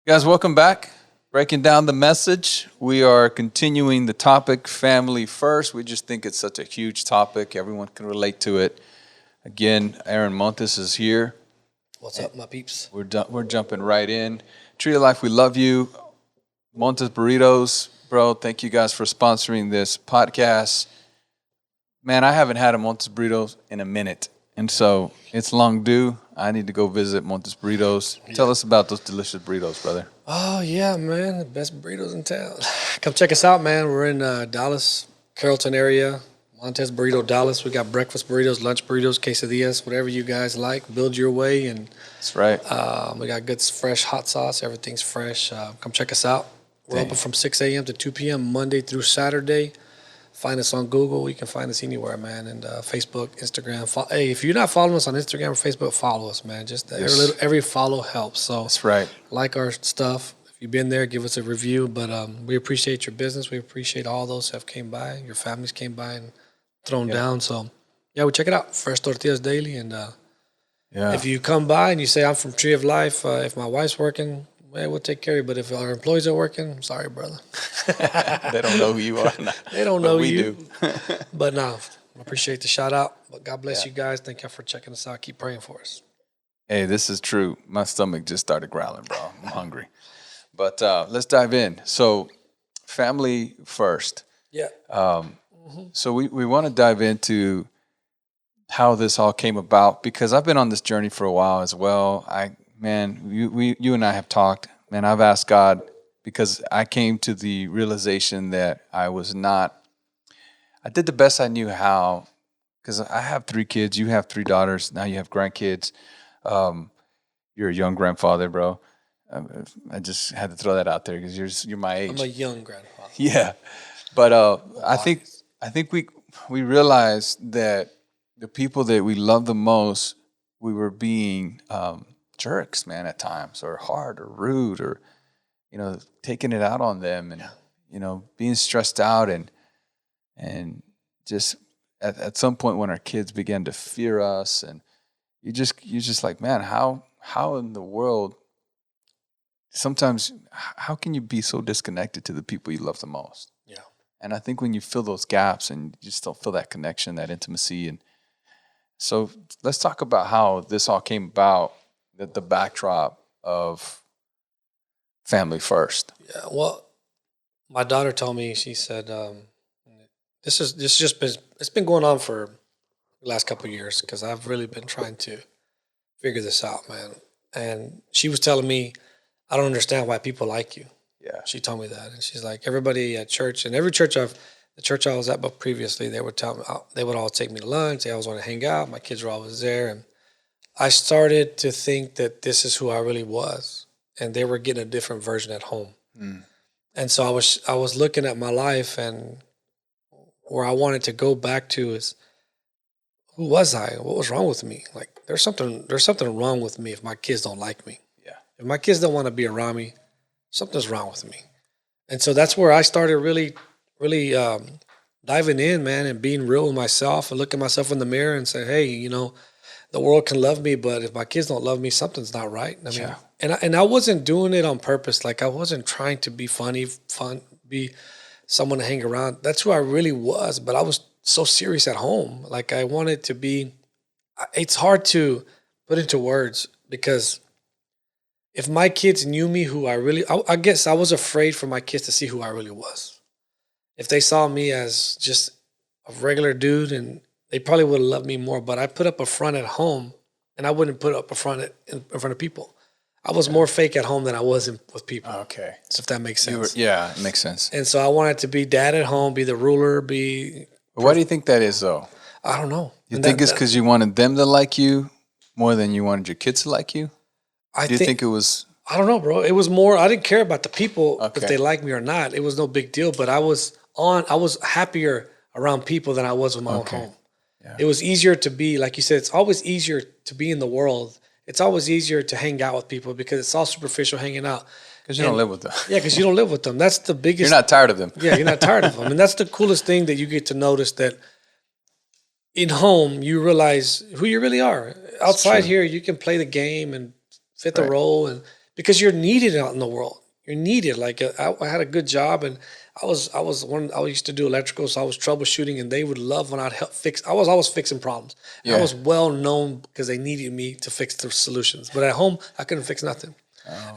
Guys, welcome back. Breaking down the message. We are continuing the topic, family first. We just think it's such a huge topic. Everyone can relate to it. Again, Aaron Montes is here. What's up, my peeps? We're jumping right in. Tree of Life, we love you. Montes Burritos, bro, thank you guys for sponsoring this podcast. Man, I haven't had a Montes Burritos in a minute, and so it's long due. I need to go visit Montes Burritos. Tell us about those delicious burritos, brother. Oh, yeah, man. The best burritos in town. Come check us out, man. We're in Dallas, Carrollton area. Montes Burrito Dallas. We got breakfast burritos, lunch burritos, quesadillas, whatever you guys like. Build your way. And That's right. we got good, fresh hot sauce. Everything's fresh. Come check us out. We're open from 6 a.m. to 2 p.m. Monday through Saturday. Find us on Google. You can find us anywhere, man. And Facebook, Instagram. Hey, if you're not following us on Instagram or Facebook, follow us, man. Just every follow helps. So That's right. Like our stuff. If you've been there, give us a review. But we appreciate your business. We appreciate all those who have came by. Your families came by and thrown down. So, yeah, we check it out. Fresh tortillas daily. And if you come by and you say, I'm from Tree of Life, if my wife's working, well, we'll take care of you. But if our employees are working, I'm sorry, brother. They don't know who you are. They don't know we you. do. But no, I appreciate the shout out. But God bless you guys. Thank you for checking us out. Keep praying for us. Hey, this is true. My stomach just started growling, bro. I'm hungry. But let's dive in. So, family first. Yeah. So we want to dive into how this all came about, because I've been on this journey for a while as well. You and I have talked. Man, I've asked God, because I came to the realization that I did the best I knew how, because I have 3 kids. You have 3 daughters. Now you have grandkids. You're a young grandfather, bro. I just had to throw that out there because you're my age. I'm a young grandfather. Yeah, but I think we realized that the people that we love the most, we were being jerks, man, at times, or hard, or rude, or taking it out on them, and being stressed out, and just at some point when our kids began to fear us, and you just like, man, how in the world? Sometimes, how can you be so disconnected to the people you love the most? Yeah. And I think when you fill those gaps and you just don't feel that connection, that intimacy. And so let's talk about how this all came about, the backdrop of family first. Yeah. Well, my daughter told me, she said, it's been going on for the last couple of years, because I've really been trying to figure this out, man. And she was telling me, I don't understand why people like you. Yeah. She told me that. And she's like, everybody at church, and every church the church I was at, but previously, they would tell me, they would all take me to lunch. They always want to hang out. My kids were always there. And I started to think that this is who I really was. And they were getting a different version at home. Mm. And so I was looking at my life, and where I wanted to go back to is, who was I? What was wrong with me? Like, there's something wrong with me if my kids don't like me. If my kids don't want to be around me, something's wrong with me. And so that's where I started really, really diving in, man, and being real with myself, and looking myself in the mirror and say, hey, the world can love me, but if my kids don't love me, something's not right. I mean, and I wasn't doing it on purpose. Like, I wasn't trying to be funny, be someone to hang around. That's who I really was, but I was so serious at home. Like, I wanted to be. It's hard to put into words, because if my kids knew me I guess I was afraid for my kids to see who I really was. If they saw me as just a regular dude, and they probably would have loved me more, but I put up a front at home, and I wouldn't put up a front in front of people. I was more fake at home than I was with people. Okay. So if that makes sense. It makes sense. And so I wanted to be dad at home, be the ruler, Why do you think that is, though? I don't know. You think it's because you wanted them to like you more than you wanted your kids to like you? Do you think it was? I don't know, bro. It was more, I didn't care about the people, if they like me or not. It was no big deal, but I was happier around people than I was with my own home. Yeah. It was easier to be, like you said, it's always easier to be in the world. It's always easier to hang out with people, because it's all superficial hanging out. Because you don't live with them. Yeah, because you don't live with them. That's the biggest. You're not tired of them. Yeah, you're not tired of them. And that's the coolest thing, that you get to notice, that in home, you realize who you really are. Outside here, you can play the game and fit the role, and because you're needed out in the world. You're needed. Like I had a good job, and I used to do electrical, so I was troubleshooting, and they would love when I'd help fix. I was always fixing problems. And I was well known because they needed me to fix the solutions. But at home, I couldn't fix nothing.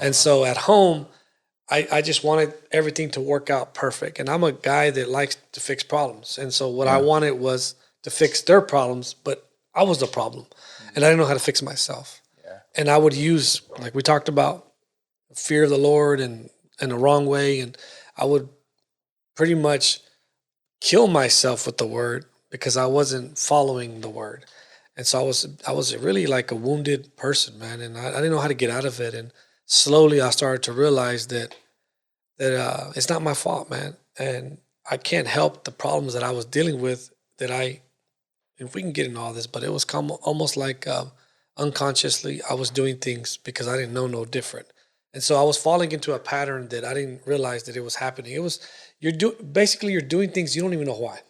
And so at home, I just wanted everything to work out perfect. And I'm a guy that likes to fix problems. And so what I wanted was to fix their problems, but I was the problem. And I didn't know how to fix myself. Yeah. And I would use, like we talked about, fear of the Lord and in the wrong way. And I would pretty much kill myself with the word because I wasn't following the word. And so I was really like a wounded person, man. And I didn't know how to get out of it. And slowly I started to realize that it's not my fault, man. And I can't help the problems that I was dealing with if we can get into all this, but it was almost like unconsciously I was doing things because I didn't know no different. And so I was falling into a pattern that I didn't realize that it was happening. It was, you're doing things you don't even know why.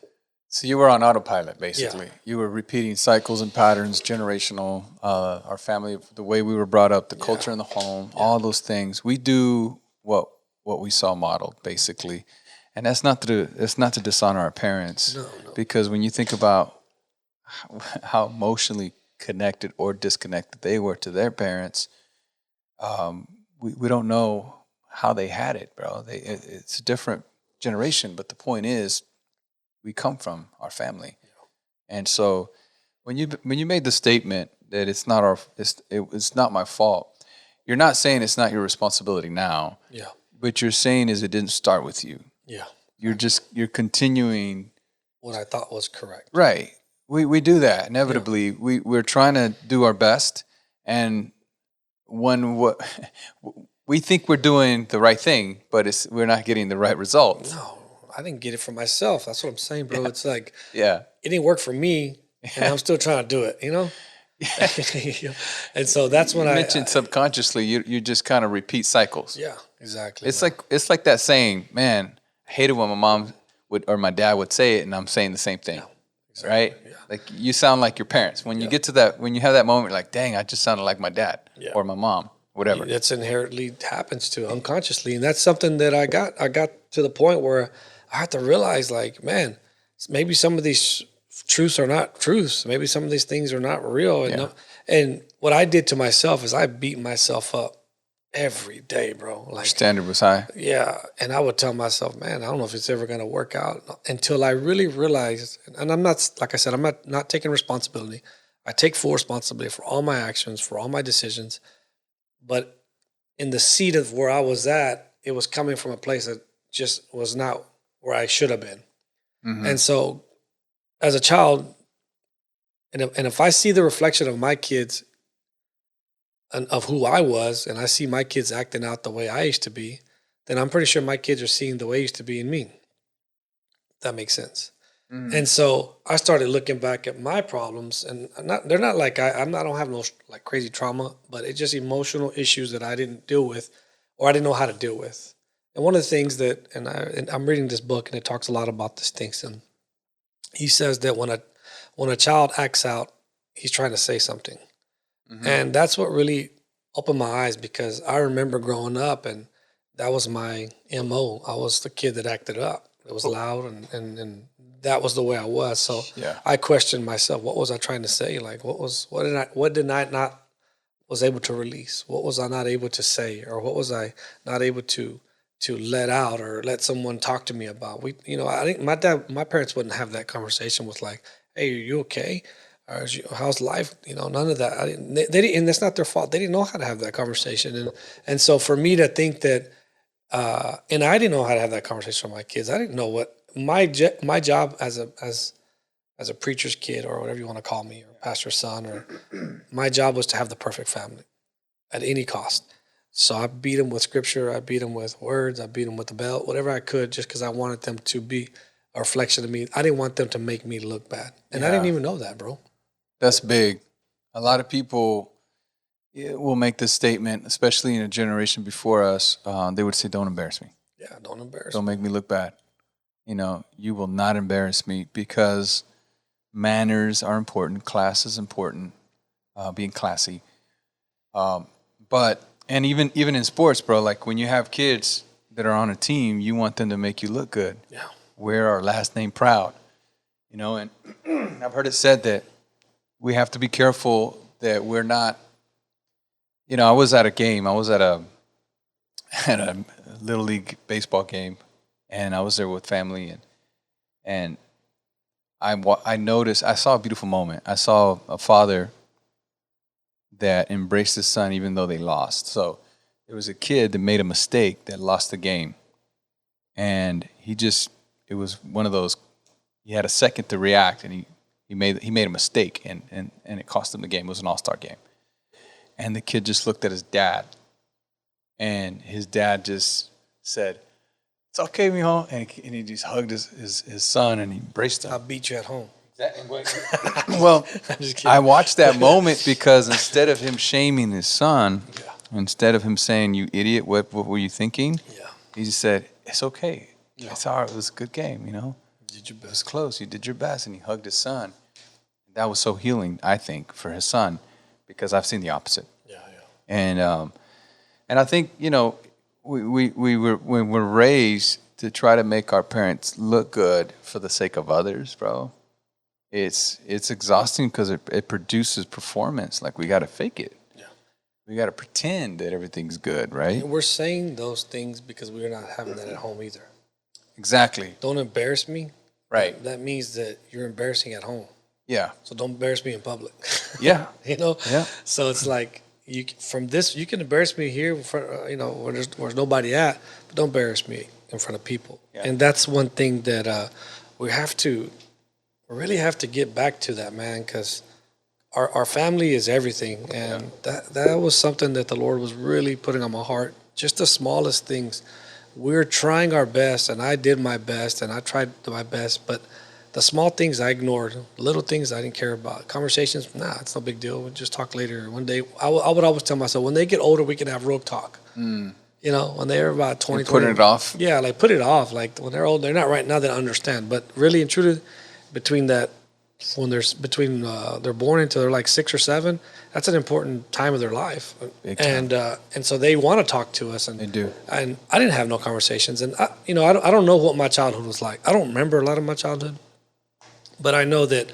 So you were on autopilot, basically. Yeah. You were repeating cycles and patterns, generational, our family, the way we were brought up, the culture in the home, all those things. We do what we saw modeled, basically. And that's not to dishonor our parents. No. Because when you think about how emotionally connected or disconnected they were to their parents, we don't know how they had it, bro. It's a different generation, but the point is, we come from our family, and so when you made the statement that it's not my fault, you're not saying it's not your responsibility now. Yeah. But you're saying is it didn't start with you. Yeah. You're continuing what I thought was correct. Right. We do that inevitably. Yeah. We're trying to do our best, and we think we're doing the right thing, but we're not getting the right results. No, I didn't get it for myself. That's what I'm saying, bro. Yeah. It's like, it didn't work for me, and I'm still trying to do it, you know? And so that's when you mentioned subconsciously, you just kind of repeat cycles. Yeah, exactly. It's like that saying, man, I hated when my mom or my dad would say it, and I'm saying the same thing. Yeah, exactly. Right? Yeah. Like you sound like your parents. When you get to that, when you have that moment, you're like, dang, I just sounded like my dad or my mom. Whatever. That's inherently happens to unconsciously. And that's something that I got to the point where I had to realize, like, man, maybe some of these truths are not truths. Maybe some of these things are not real. And what I did to myself is I beat myself up every day, bro. Like, standard was high. Yeah. And I would tell myself, man, I don't know if it's ever going to work out, until I really realized, and I'm not, like I said, I'm not taking responsibility. I take full responsibility for all my actions, for all my decisions. But in the seat of where I was at, it was coming from a place that just was not where I should have been. Mm-hmm. And so as a child, and if I see the reflection of my kids and of who I was, and I see my kids acting out the way I used to be, then I'm pretty sure my kids are seeing the way I used to be in me. That makes sense. Mm-hmm. And so I started looking back at my problems, and they're not like I don't have no like crazy trauma, but it's just emotional issues that I didn't deal with, or I didn't know how to deal with. And one of the things that, and I'm reading this book, and it talks a lot about this things, and he says that when a child acts out, he's trying to say something, and that's what really opened my eyes, because I remember growing up, and that was my MO. I was the kid that acted up. It was loud, and that was the way I was. So I questioned myself. What was I trying to say? Like, what did I not was able to release? What was I not able to say? Or what was I not able to let out, or let someone talk to me about? I think my parents wouldn't have that conversation with, like, hey, are you okay? Or how's life? None of that. They didn't, and that's not their fault. They didn't know how to have that conversation. And so for me to think that, and I didn't know how to have that conversation with my kids. I didn't know what my job as a preacher's kid, or whatever you want to call me, or pastor's son, or my job was to have the perfect family at any cost. So I beat them with scripture. I beat them with words. I beat them with the belt, whatever I could, just because I wanted them to be a reflection of me. I didn't want them to make me look bad. And I didn't even know that, bro. That's big. A lot of people will make this statement, especially in a generation before us. They would say, don't embarrass me. Yeah, don't embarrass me. Don't make me look bad. You will not embarrass me, because manners are important. Class is important, being classy. But And even in sports, bro, like when you have kids that are on a team, you want them to make you look good. Yeah. Wear our last name proud, and I've heard it said that we have to be careful that we're not, I was at a game. I was at a little league baseball game, and I was there with family, and I noticed, I saw a beautiful moment. I saw a father that embraced his son even though they lost. So there was a kid that made a mistake that lost the game, and it was one of those. He had a second to react, and he made a mistake, and it cost him the game. It was an all-star game, and the kid just looked at his dad, and his dad just said, "It's okay, mijo," and he just hugged his son and he embraced him. I'll beat you at home. Well, I watched that moment because instead of him shaming his son, instead of him saying, "You idiot, what were you thinking?" Yeah. He just said, "It's okay. Yeah. It's all right. It was a good game, You did your It was best. close. You did your best," and he hugged his son. That was so healing, I think, for his son, because I've seen the opposite. Yeah. And I think we're raised to try to make our parents look good for the sake of others, bro. It's exhausting because it produces performance. Like we got to fake it. Yeah. We got to pretend that everything's good, right? And we're saying those things because we're not having that at home either. Exactly. Don't embarrass me. Right. That means that you're embarrassing at home. Yeah. So don't embarrass me in public. Yeah. Yeah. So it's like you can embarrass me here, where there's nobody at, but don't embarrass me in front of people. Yeah. And that's one thing that we really have to get back to that, man, because our family is everything, and that was something that the Lord was really putting on my heart. Just the smallest things. We're trying our best, and I did my best, and I tried my best, but the small things I ignored, little things I didn't care about. Conversations, it's no big deal. We'll just talk later. One day, I would always tell myself, when they get older, we can have real talk. When they're about 20, Putting it off. Yeah, like put it off. Like when they're old, they're not right now. They don't understand. But really and truly, between they're born until they're like 6 or 7, that's an important time of their life. Big time. And so they want to talk to us. And They do. And I didn't have no conversations. And I don't know what my childhood was like. I don't remember a lot of my childhood, but I know that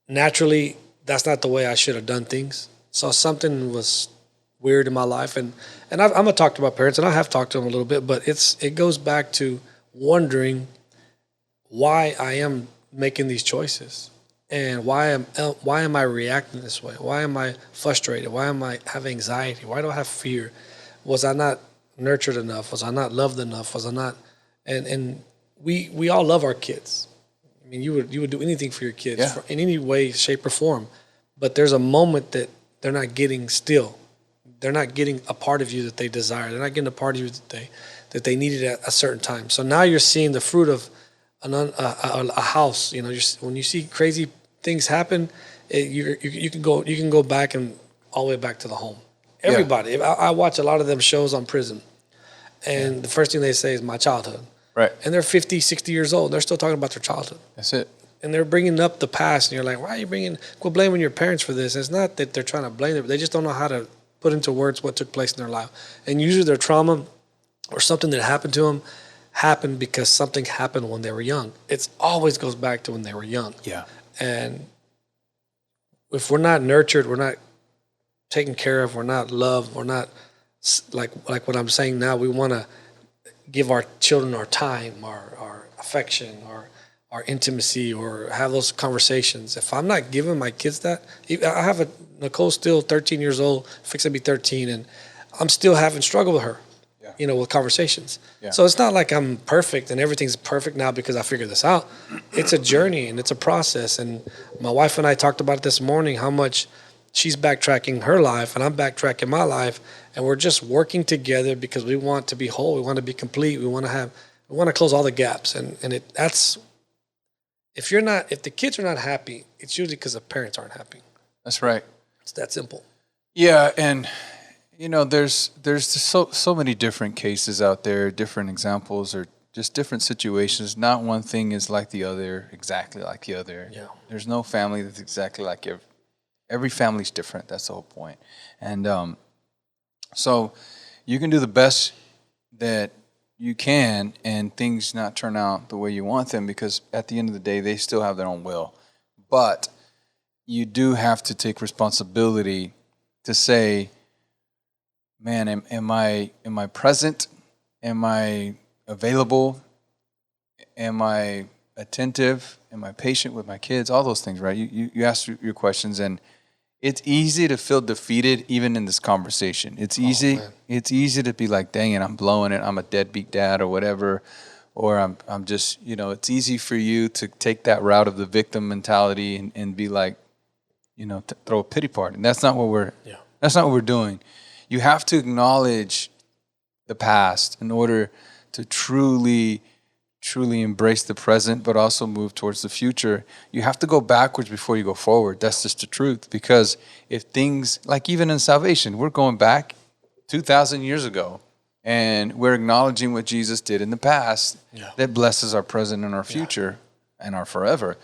naturally that's not the way I should have done things. So something was weird in my life, and I'm gonna talk to my parents, and I have talked to them a little bit, but it goes back to wondering why I am making these choices, and why am I reacting this way? Why am I frustrated? Why am I have anxiety? Why do I have fear? Was I not nurtured enough? Was I not loved enough? Was I not? And we all love our kids. I mean, you would do anything for your kids in any way, shape, or form, but there's a moment that they're not getting still. They're not getting a part of you that they desire. They're not getting a part of you that they needed at a certain time. So now you're seeing the fruit of a house. When you see crazy things happen, you can go back and all the way back to the home. Everybody, I watch a lot of them shows on prison, and the first thing they say is my childhood. Right. And they're 50, 60 years old. And they're still talking about their childhood. That's it. And they're bringing up the past, and you're like, why are you quit blaming your parents for this? And it's not that they're trying to blame them. They just don't know how to put into words what took place in their life. And usually their trauma or something that happened to them happened because something happened when they were young. It always goes back to when they were young. Yeah. And if we're not nurtured, we're not taken care of, we're not loved, we're not like what I'm saying now, we want to give our children our time, our affection, our intimacy, or have those conversations. If I'm not giving my kids that, I have Nicole's still 13 years old, fixing to be 13, and I'm still having struggle with her, with conversations. Yeah. So it's not like I'm perfect and everything's perfect now because I figured this out. It's a journey and it's a process. And my wife and I talked about it this morning, how much she's backtracking her life and I'm backtracking my life, and we're just working together because we want to be whole, we want to be complete, we want to close all the gaps, and that's if the kids are not happy, it's usually because the parents aren't happy. That's right. It's that simple. Yeah, and there's so many different cases out there, different examples, or just different situations. Not one thing is like the other, exactly like the other. Yeah. There's no family that's exactly like every family's different. That's the whole point. And So you can do the best that you can and things not turn out the way you want them, because at the end of the day, they still have their own will. But you do have to take responsibility to say, man, am I present? Am I available? Am I attentive? Am I patient with my kids? All those things, right? You ask your questions, and it's easy to feel defeated even in this conversation. It's easy. It's easy to be like, dang it, I'm blowing it. I'm a deadbeat dad or whatever. Or I'm just, it's easy for you to take that route of the victim mentality and be like, throw a pity party. And that's not what we're doing. You have to acknowledge the past in order to truly embrace the present, but also move towards the future. You have to go backwards before you go forward. That's just the truth. Because if things, like even in salvation, we're going back 2,000 years ago, and we're acknowledging what Jesus did in the past that blesses our present and our future and our forever.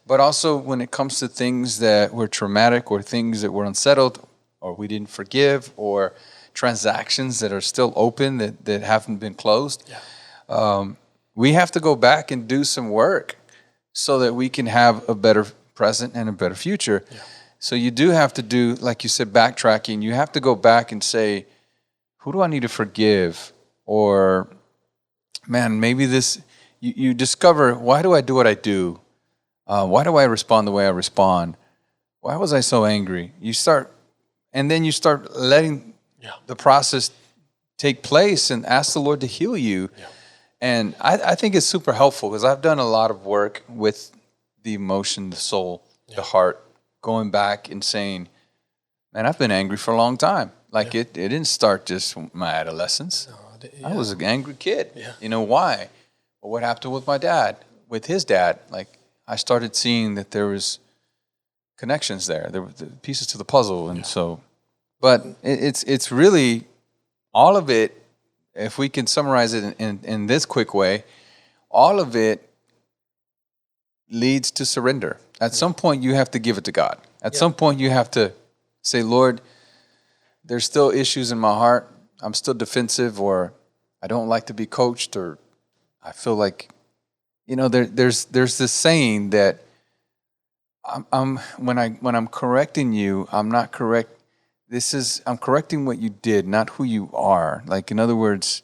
But also when it comes to things that were traumatic or things that were unsettled or we didn't forgive, or transactions that are still open that haven't been closed, we have to go back and do some work so that we can have a better present and a better future. Yeah. So you do have to do, like you said, backtracking. You have to go back and say, who do I need to forgive? Or, man, maybe this, you discover, why do I do what I do? Why do I respond the way I respond? Why was I so angry? And then you start letting the process take place and ask the Lord to heal you. Yeah. And I think it's super helpful, because I've done a lot of work with the emotion, the soul, the heart, going back and saying, man, I've been angry for a long time. Like it didn't start just my adolescence. No, I was an angry kid. Yeah. Why? Well, what happened with my dad, with his dad? Like I started seeing that there was connections there. There were the pieces to the puzzle. And so, but it's really all of it. If we can summarize it in this quick way, all of it leads to surrender. At some point, you have to give it to God. At some point, you have to say, Lord, there's still issues in my heart. I'm still defensive, or I don't like to be coached, or I feel like, there's this saying that when I'm correcting you, I'm not correct. I'm correcting what you did, not who you are. Like, in other words,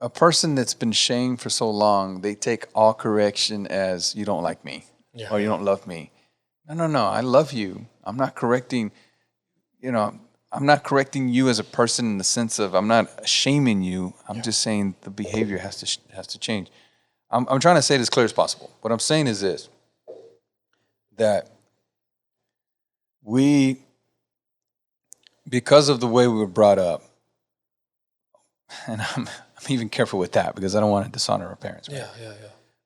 a person that's been shamed for so long, they take all correction as you don't like me or you don't love me. No, I love you. I'm not correcting, I'm not correcting you as a person in the sense of I'm not shaming you. I'm just saying the behavior has to change. I'm trying to say it as clear as possible. What I'm saying is this, that because of the way we were brought up, and I'm even careful with that because I don't want to dishonor our parents. Right? Yeah.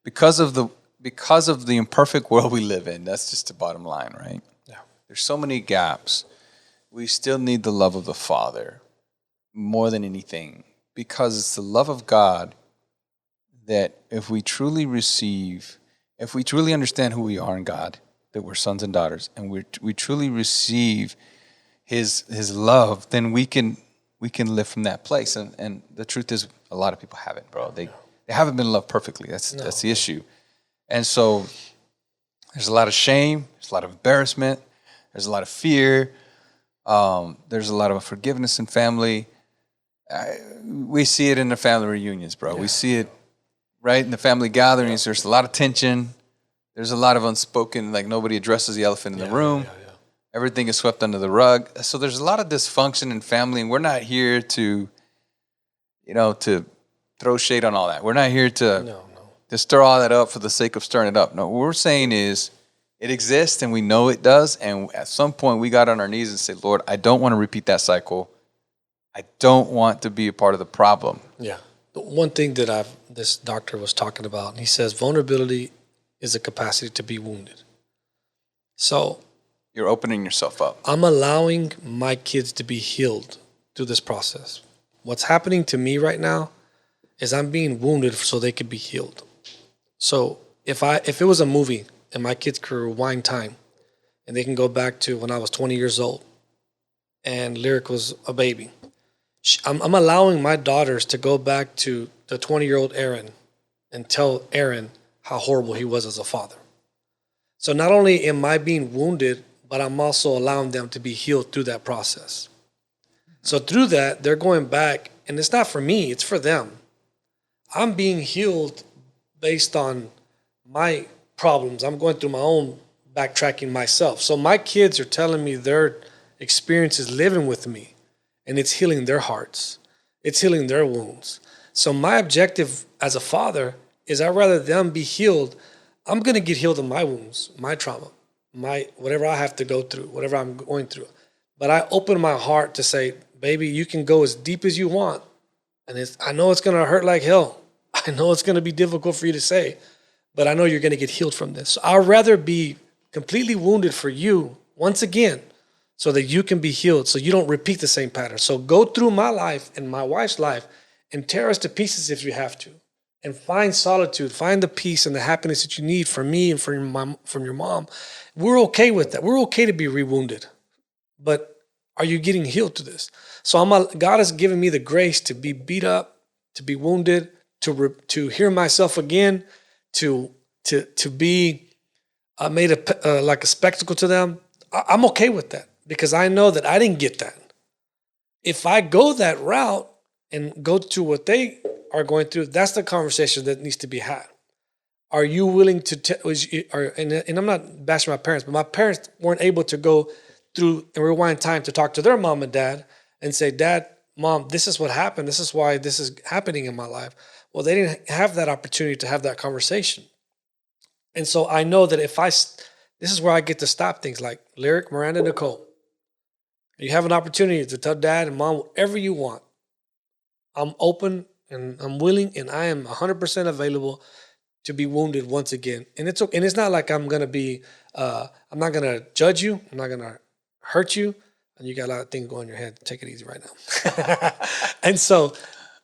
Because of the imperfect world we live in, that's just the bottom line, right? Yeah. There's so many gaps. We still need the love of the Father more than anything, because it's the love of God that if we truly understand who we are in God, that we're sons and daughters, and we truly receive His love, then we can live from that place. And the truth is, a lot of people haven't, bro. They haven't been loved perfectly. That's the issue. And so there's a lot of shame. There's a lot of embarrassment. There's a lot of fear. There's a lot of forgiveness in family. We see it in the family reunions, bro. Yeah. We see it right in the family gatherings. There's a lot of tension. There's a lot of unspoken, like nobody addresses the elephant in the room. Yeah. Everything is swept under the rug. So there's a lot of dysfunction in family, and we're not here to throw shade on all that. We're not here to stir all that up for the sake of stirring it up. No, what we're saying is it exists, and we know it does. And at some point, we got on our knees and said, Lord, I don't want to repeat that cycle. I don't want to be a part of the problem. Yeah. The one thing that this doctor was talking about, and he says vulnerability is a capacity to be wounded. So you're opening yourself up. I'm allowing my kids to be healed through this process. What's happening to me right now is I'm being wounded so they could be healed. So if it was a movie and my kids could rewind time and they can go back to when I was 20 years old and Lyric was a baby. I'm allowing my daughters to go back to the 20-year-old Aaron and tell Aaron how horrible he was as a father. So not only am I being wounded, but I'm also allowing them to be healed through that process. So through that, they're going back, and it's not for me, it's for them. I'm being healed based on my problems. I'm going through my own backtracking myself. So my kids are telling me their experiences living with me, and it's healing their hearts. It's healing their wounds. So my objective as a father is I'd rather them be healed. I'm going to get healed of my wounds, my trauma, my whatever I have to go through, whatever I'm going through. But I open my heart to say, baby, you can go as deep as you want. And I know it's going to hurt like hell. I know it's going to be difficult for you to say, but I know you're going to get healed from this. So I'd rather be completely wounded for you once again so that you can be healed, so you don't repeat the same pattern. So go through my life and my wife's life and tear us to pieces if you have to, and find solitude, find the peace and the happiness that you need from me and from your mom. We're okay with that. We're okay to be rewounded, but are you getting healed to this? So God has given me the grace to be beat up, to be wounded, to hear myself again, to be made like a spectacle to them. I'm okay with that because I know that I didn't get that. If I go that route and go to what they are going through, that's the conversation that needs to be had. Are you willing to and I'm not bashing my parents, but my parents weren't able to go through and rewind time to talk to their mom and dad and say, Dad, Mom, this is what happened. This is why this is happening in my life. Well, they didn't have that opportunity to have that conversation. And so I know that this is where I get to stop things like Lyric, Miranda, Nicole. You have an opportunity to tell Dad and Mom whatever you want. I'm open and I'm willing and I am 100% available to be wounded once again. And it's not like I'm going to be, I'm not going to judge you. I'm not going to hurt you. And you got a lot of things going in your head. Take it easy right now. And so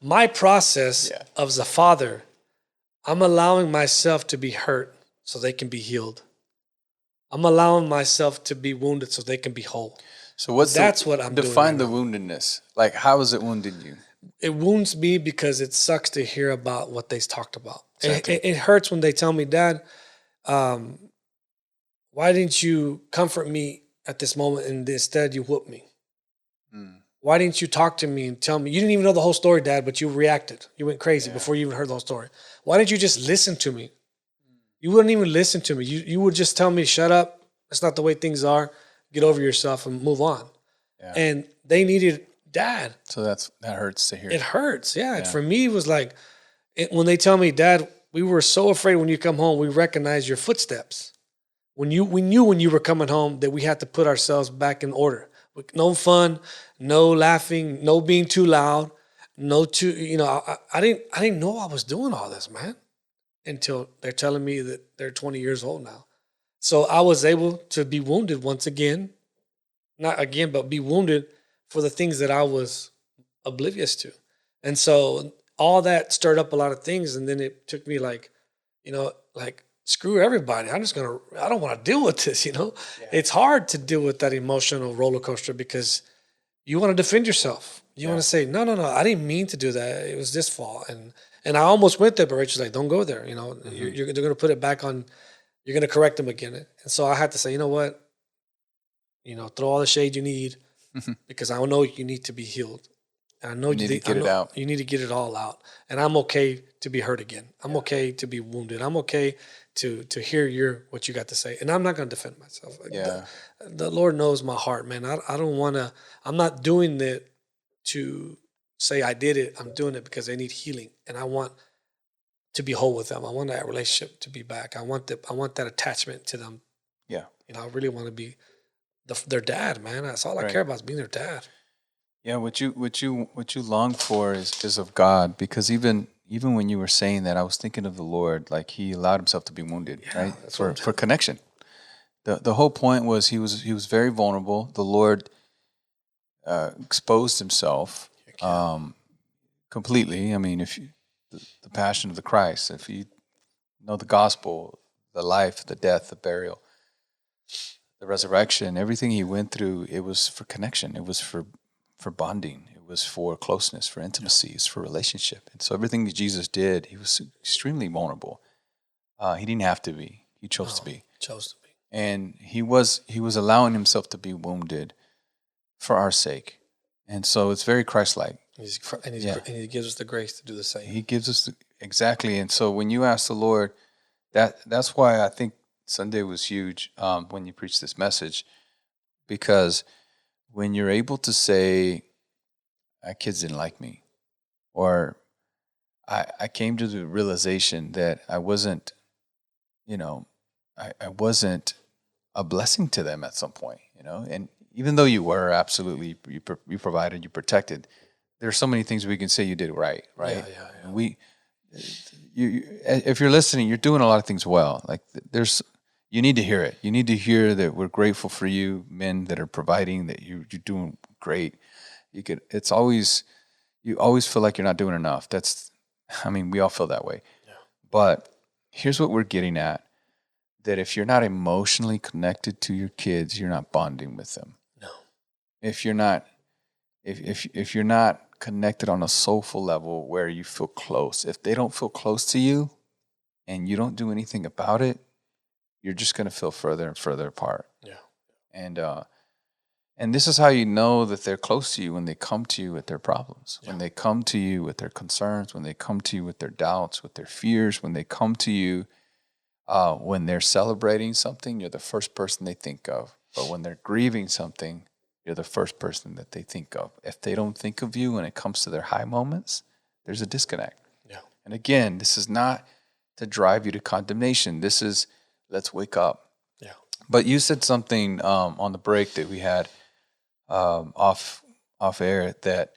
my process as a father, I'm allowing myself to be hurt so they can be healed. I'm allowing myself to be wounded so they can be whole. So what I'm doing. Define the woundedness. Like, how has it wounded you? It wounds me because it sucks to hear about what they talked about. Exactly. It hurts when they tell me, Dad, why didn't you comfort me at this moment and instead you whooped me? Why didn't you talk to me and tell me? You didn't even know the whole story, Dad, but you reacted. You went crazy before you even heard the whole story. Why didn't you just listen to me? You wouldn't even listen to me. You would just tell me, shut up. That's not the way things are. Get over yourself and move on. Yeah. And they needed Dad. So that hurts to hear. It hurts, yeah. For me, it was like, when they tell me, Dad, we were so afraid when you come home, we recognized your footsteps. We knew when you were coming home that we had to put ourselves back in order. With no fun, no laughing, no being too loud, I didn't know I was doing all this, man, until they're telling me that they're 20 years old now. So I was able to be wounded once again, not again, but be wounded for the things that I was oblivious to. And so all that stirred up a lot of things. And then it took me like screw everybody. I don't want to deal with this, Yeah. It's hard to deal with that emotional roller coaster because you want to defend yourself. You want to say, no, I didn't mean to do that. It was this fault. And I almost went there, but Rachel's like, don't go there. Mm-hmm. They're going to put it back on, you're going to correct them again. And so I had to say, you know what? Throw all the shade you need because I know you need to be healed. I know you need to get it out. You need to get it all out. And I'm okay to be hurt again. I'm okay to be wounded. I'm okay to hear what you got to say. And I'm not going to defend myself. The Lord knows my heart, man. I don't want to, I'm not doing it to say I did it. I'm doing it because they need healing. And I want to be whole with them. I want that relationship to be back. I want that attachment to them. Yeah. I really want to be their dad, man. That's all I care about is being their dad. Yeah, what you long for is of God, because even when you were saying that, I was thinking of the Lord, like He allowed Himself to be wounded, right? For connection. The whole point was he was very vulnerable. The Lord exposed Himself completely. I mean, if the passion of the Christ, if you know the gospel, the life, the death, the burial, the resurrection, everything he went through, it was for connection. It was for bonding. It was for closeness, for intimacy, it's for relationship. And so everything that Jesus did, he was extremely vulnerable. He didn't have to be. He chose to be. Chose to be. And he was allowing himself to be wounded for our sake. And so it's very Christ-like. And he gives us the grace to do the same. He gives us exactly. And so when you ask the Lord, that's why I think Sunday was huge when you preach this message, because when you're able to say, "My kids didn't like me," or I came to the realization that I wasn't, I wasn't a blessing to them at some point, and even though you were absolutely, you provided, you protected, there's so many things we can say you did right. Yeah. If you're listening, you're doing a lot of things well. Like you need to hear it. You need to hear that we're grateful for you, men that are providing, that you're doing great. You always feel like you're not doing enough. We all feel that way. Yeah. But here's what we're getting at, that if you're not emotionally connected to your kids, you're not bonding with them. No. If you're not connected on a soulful level where you feel close, if they don't feel close to you and you don't do anything about it, you're just going to feel further and further apart. Yeah. And this is how you know that they're close to you, when they come to you with their problems, Yeah. when they come to you with their concerns, when they come to you with their doubts, with their fears, when they come to you when they're celebrating something, you're the first person they think of. But when they're grieving something, you're the first person that they think of. If they don't think of you when it comes to their high moments, there's a disconnect. Yeah. And again, this is not to drive you to condemnation. This is, let's wake up. Yeah. But you said something on the break that we had off air, that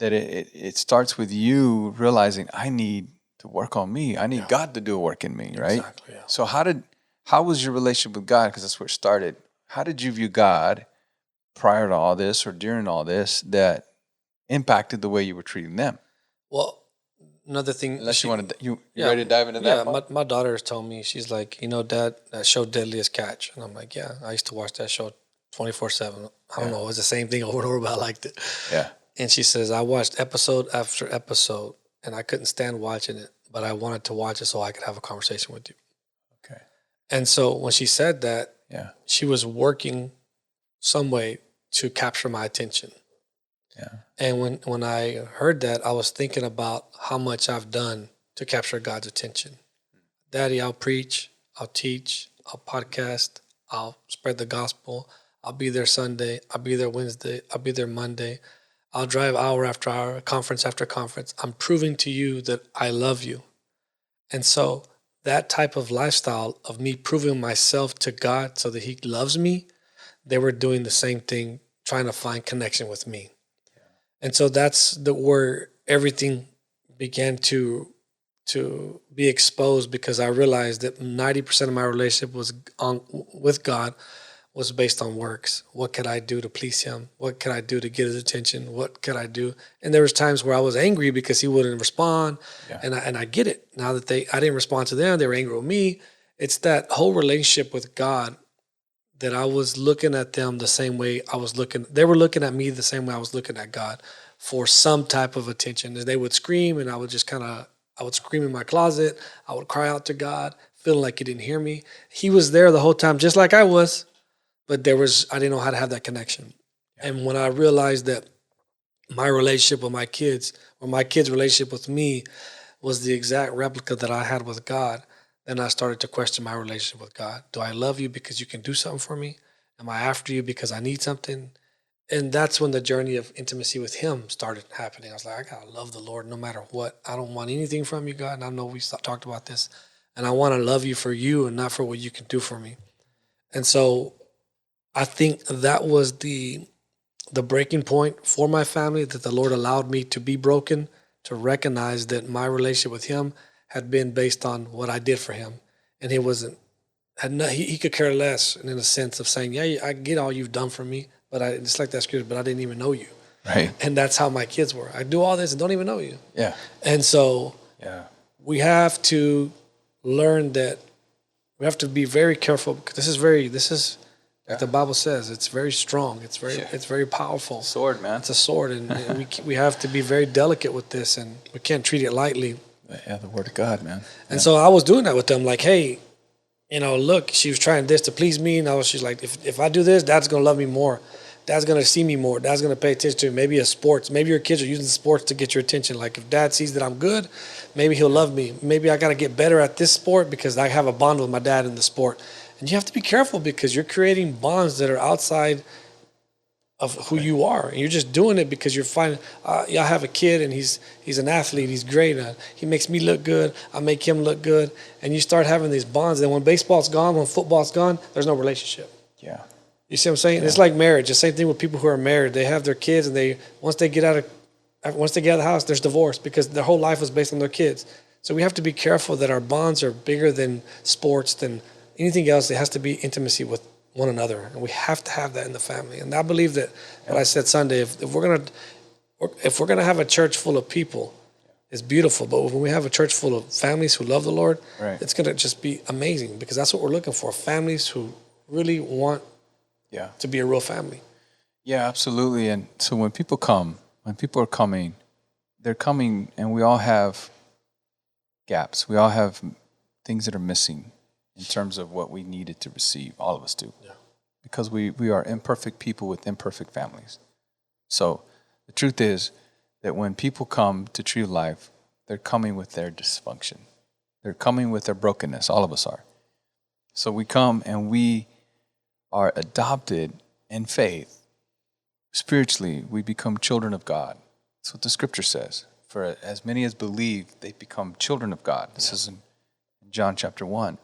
it starts with you realizing, I need to work on me. I need God to do a work in me, right? Exactly. Yeah. So how was your relationship with God? Because that's where it started. How did you view God prior to all this or during all this that impacted the way you were treating them? Well, another thing. Unless you wanted, you ready to dive into that? Yeah, my daughter has told me, she's like, Dad, that show Deadliest Catch. And I'm like, yeah, I used to watch that show 24/7. I don't know, it was the same thing over and over, but I liked it. Yeah. And she says, I watched episode after episode, and I couldn't stand watching it, but I wanted to watch it so I could have a conversation with you. Okay. And so when she said that, she was working some way to capture my attention. Yeah. And when I heard that, I was thinking about how much I've done to capture God's attention. Daddy, I'll preach, I'll teach, I'll podcast, I'll spread the gospel. I'll be there Sunday, I'll be there Wednesday, I'll be there Monday. I'll drive hour after hour, conference after conference. I'm proving to you that I love you. And so that type of lifestyle of me proving myself to God so that he loves me, they were doing the same thing, trying to find connection with me. Yeah. And so that's where everything began to be exposed, because I realized that 90% of my relationship was with God was based on works. What could I do to please him? What could I do to get his attention? What could I do? And there was times where I was angry because he wouldn't respond. Yeah. And I get it. Now that I didn't respond to them, they were angry with me. It's that whole relationship with God that I was looking at them the same way they were looking at me the same way I was looking at God for some type of attention. They would scream, and I would just I would scream in my closet. I would cry out to God, feeling like he didn't hear me. He was there the whole time, just like I was. But I didn't know how to have that connection. Yeah. And when I realized that my relationship with my kids, or my kids' relationship with me, was the exact replica that I had with God, then I started to question my relationship with God. Do I love you because you can do something for me? Am I after you because I need something? And that's when the journey of intimacy with him started happening. I was like, I got to love the Lord no matter what. I don't want anything from you, God. And I know we talked about this. And I want to love you for you and not for what you can do for me. And so I think that was the breaking point for my family, that the Lord allowed me to be broken, to recognize that my relationship with him had been based on what I did for him. And he could care less, in a sense of saying, yeah, I get all you've done for me, but it's like that scripture, but I didn't even know you. Right. And that's how my kids were. I do all this and don't even know you. Yeah. And so we have to learn that we have to be very careful, because this is Like the Bible says, it's very strong. It's very powerful. Sword, man. It's a sword, and we have to be very delicate with this, and we can't treat it lightly. Yeah, the word of God, man. And so I was doing that with them, like, hey, look, she was trying this to please me, and she's like, if I do this, Dad's gonna love me more. Dad's gonna see me more. Dad's gonna pay attention to me. Maybe sports. Maybe your kids are using sports to get your attention. Like if Dad sees that I'm good, maybe he'll love me. Maybe I gotta get better at this sport because I have a bond with my dad in the sport. And you have to be careful because you're creating bonds that are outside of who you are. And you're just doing it because you're finding, I have a kid and he's an athlete. He's great. He makes me look good. I make him look good. And you start having these bonds. And when baseball's gone, when football's gone, there's no relationship. Yeah. You see what I'm saying? Yeah. It's like marriage. The same thing with people who are married. They have their kids and once they get out of the house, there's divorce because their whole life was based on their kids. So we have to be careful that our bonds are bigger than sports, than anything else. It has to be intimacy with one another, and we have to have that in the family. And I believe that what I said Sunday, if we're gonna have a church full of people, it's beautiful. But when we have a church full of families who love the Lord, It's gonna just be amazing because that's what we're looking for. Families who really want to be a real family. Yeah, absolutely. And so when people are coming, they're coming, and we all have gaps. We all have things that are missing in terms of what we needed to receive. All of us do. Yeah. Because we are imperfect people with imperfect families. So the truth is that when people come to Tree of Life, they're coming with their dysfunction. They're coming with their brokenness. All of us are. So we come and we are adopted in faith. Spiritually, we become children of God. That's what the scripture says. For as many as believe, they become children of God. This is in John chapter 1.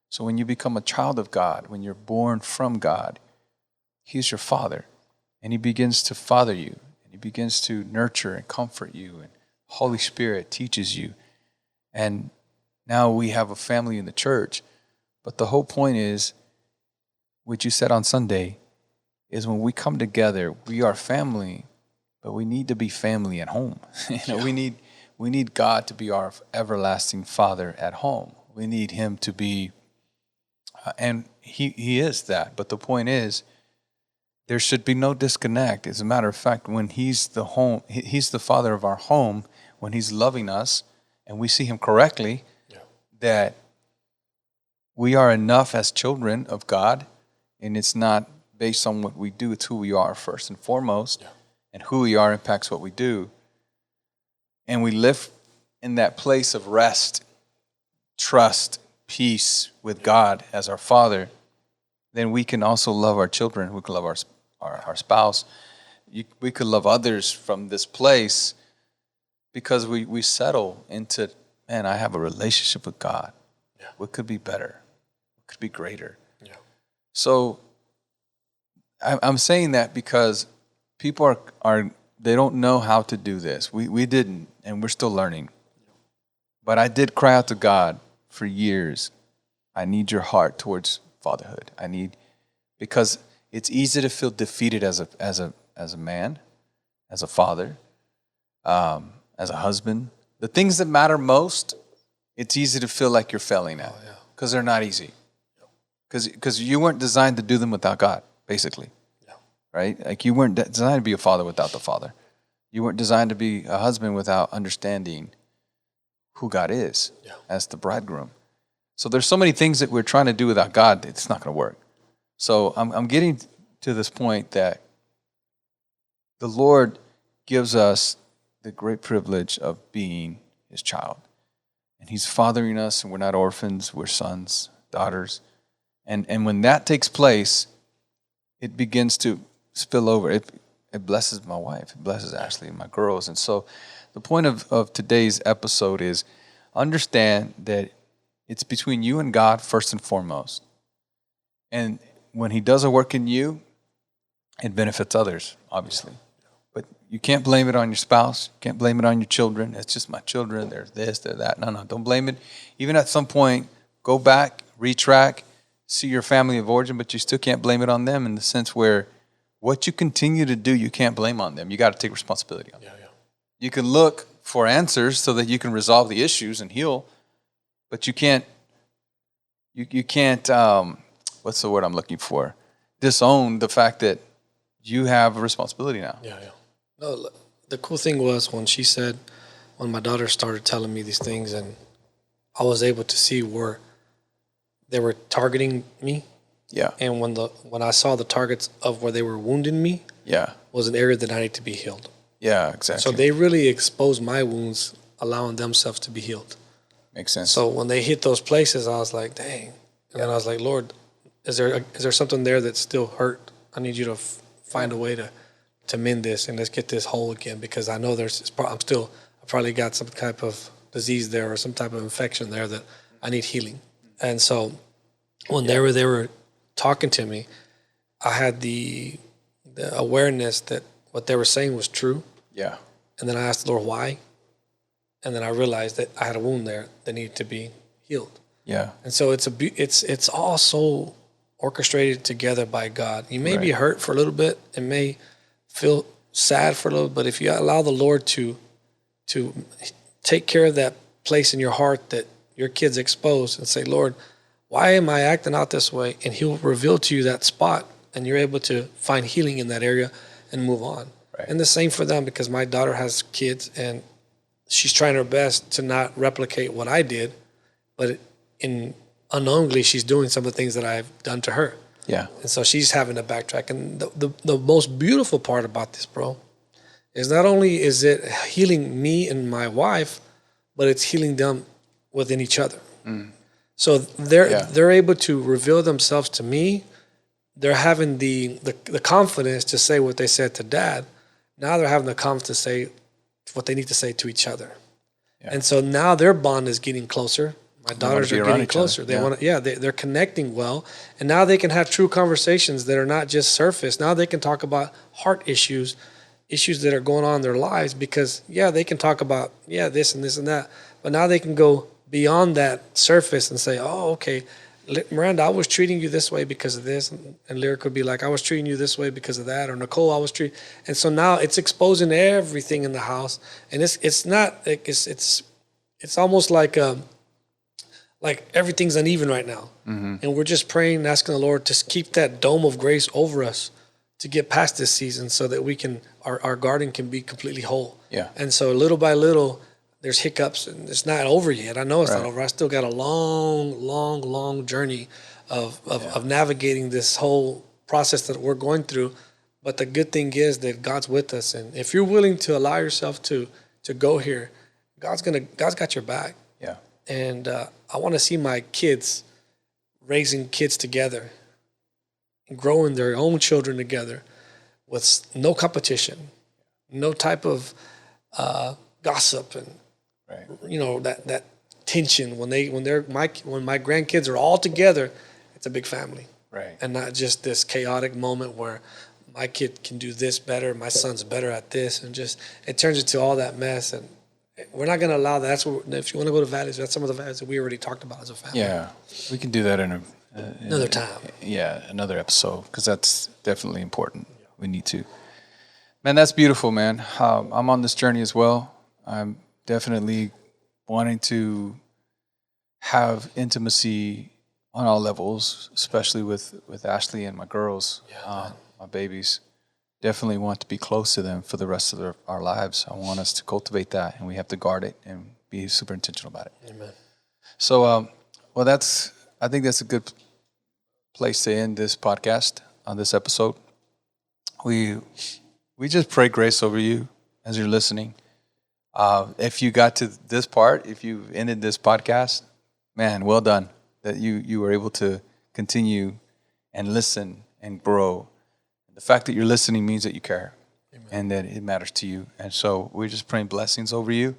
So when you become a child of God, when you're born from God, He's your Father. And He begins to father you. And He begins to nurture and comfort you. And Holy Spirit teaches you. And now we have a family in the church. But the whole point is, what you said on Sunday, is when we come together, we are family, but we need to be family at home. We need God to be our everlasting Father at home. We need Him to be, and He is that. But the point is, there should be no disconnect. As a matter of fact, when He's the home, He's the Father of our home. When He's loving us, and we see Him correctly, that we are enough as children of God, and it's not based on what we do. It's who we are first and foremost, and who we are impacts what we do. And we live in that place of rest, trust, peace with God as our Father. Then we can also love our children. We can love our spouse. We could love others from this place because we settle into, man, I have a relationship with God. Yeah. What could be better? What could be greater? Yeah. So I'm saying that because people are they don't know how to do this. We didn't, and we're still learning. But I did cry out to God for years. I need your heart towards fatherhood. Because it's easy to feel defeated as a man, as a father, as a husband. The things that matter most, it's easy to feel like you're failing at, because they're not easy. Because you weren't designed to do them without God, basically. Right? Like you weren't designed to be a father without the Father. You weren't designed to be a husband without understanding who God is as the bridegroom. So there's so many things that we're trying to do without God, it's not going to work. So I'm getting to this point that the Lord gives us the great privilege of being His child. And He's fathering us, and we're not orphans, we're sons, daughters. And when that takes place, it begins to spill over. It blesses my wife. It blesses Ashley and my girls. And so the point of today's episode is understand that it's between you and God first and foremost. And when He does a work in you, it benefits others, obviously. But you can't blame it on your spouse. You can't blame it on your children. It's just my children. They're this, they're that. No, don't blame it. Even at some point, go back, retrack, see your family of origin, but you still can't blame it on them in the sense where what you continue to do, you can't blame on them. You got to take responsibility on them. You can look for answers so that you can resolve the issues and heal, but you can't, what's the word I'm looking for? disown the fact that you have a responsibility now. Yeah. No, the cool thing was when my daughter started telling me these things, and I was able to see where they were targeting me. Yeah. And when I saw the targets of where they were wounding me, was an area that I need to be healed. Yeah, exactly. So they really exposed my wounds, allowing themselves to be healed. Makes sense. So when they hit those places, I was like, dang. And then I was like, Lord, is there something there that still hurt? I need you to find a way to mend this, and let's get this whole again, because I know I probably got some type of disease there or some type of infection there that I need healing. And so when they were talking to me, I had the awareness that what they were saying was true. Yeah. And then I asked the Lord why. And then I realized that I had a wound there that needed to be healed. Yeah. And so it's all so orchestrated together by God. You may be hurt for a little bit. It may feel sad for a little, but if you allow the Lord to take care of that place in your heart that your kid's exposed, and say, Lord, why am I acting out this way? And He'll reveal to you that spot, and you're able to find healing in that area and move on. Right. And the same for them, because my daughter has kids, and she's trying her best to not replicate what I did, but unknowingly she's doing some of the things that I've done to her. Yeah. And so she's having to backtrack. And the most beautiful part about this, bro, is not only is it healing me and my wife, but it's healing them within each other. So they're able to reveal themselves to me. They're having the confidence to say what they said to Dad. Now they're having the confidence to say what they need to say to each other. Yeah. And so now their bond is getting closer. My daughters are getting closer. They want to, they're connecting well. And now they can have true conversations that are not just surface. Now they can talk about heart issues that are going on in their lives, because they can talk about this and this and that, but now they can go beyond that surface and say, oh, okay, Miranda, I was treating you this way because of this, and Lyric would be like, I was treating you this way because of that, or Nicole, I was treating, and so now it's exposing everything in the house, and it's almost like everything's uneven right now, and we're just praying and asking the Lord to keep that dome of grace over us to get past this season, so that we can our garden can be completely whole. Yeah. And so little by little, there's hiccups, and it's not over yet. I know it's not over. I still got a long journey of navigating this whole process that we're going through. But the good thing is that God's with us, and if you're willing to allow yourself to go here, God's got your back. Yeah. And I want to see my kids raising kids together and growing their own children together with no competition, no type of gossip, and that tension when my grandkids are all together. It's a big family, right? And not just this chaotic moment where my kid can do this better, my son's better at this, and just it turns into all that mess. And we're not going to allow that. That's what, if you want to go to values, that's some of the values that we already talked about as a family. Yeah, we can do that in another time. Yeah, another episode, because that's definitely important. We need to. Man, that's beautiful, man. I'm on this journey as well. I'm definitely wanting to have intimacy on all levels, especially with Ashley and my girls, my babies. Definitely want to be close to them for the rest of our lives. I want us to cultivate that, and we have to guard it and be super intentional about it. Amen. So, I think that's a good place to end this podcast on this episode. We just pray grace over you as you're listening. If you got to this part, if you ended this podcast, man, well done. That you were able to continue and listen and grow. The fact that you're listening means that you care. Amen. And that it matters to you. And so we're just praying blessings over you.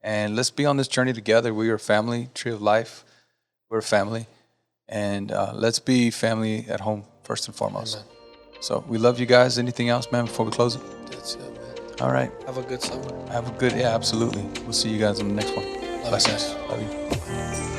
And let's be on this journey together. We are a family, Tree of Life. We're a family. And let's be family at home first and foremost. Amen. So we love you guys. Anything else, man, before we close it? That's it, man. All right. Have a good summer. Absolutely. We'll see you guys on the next one. Blessings. Love you.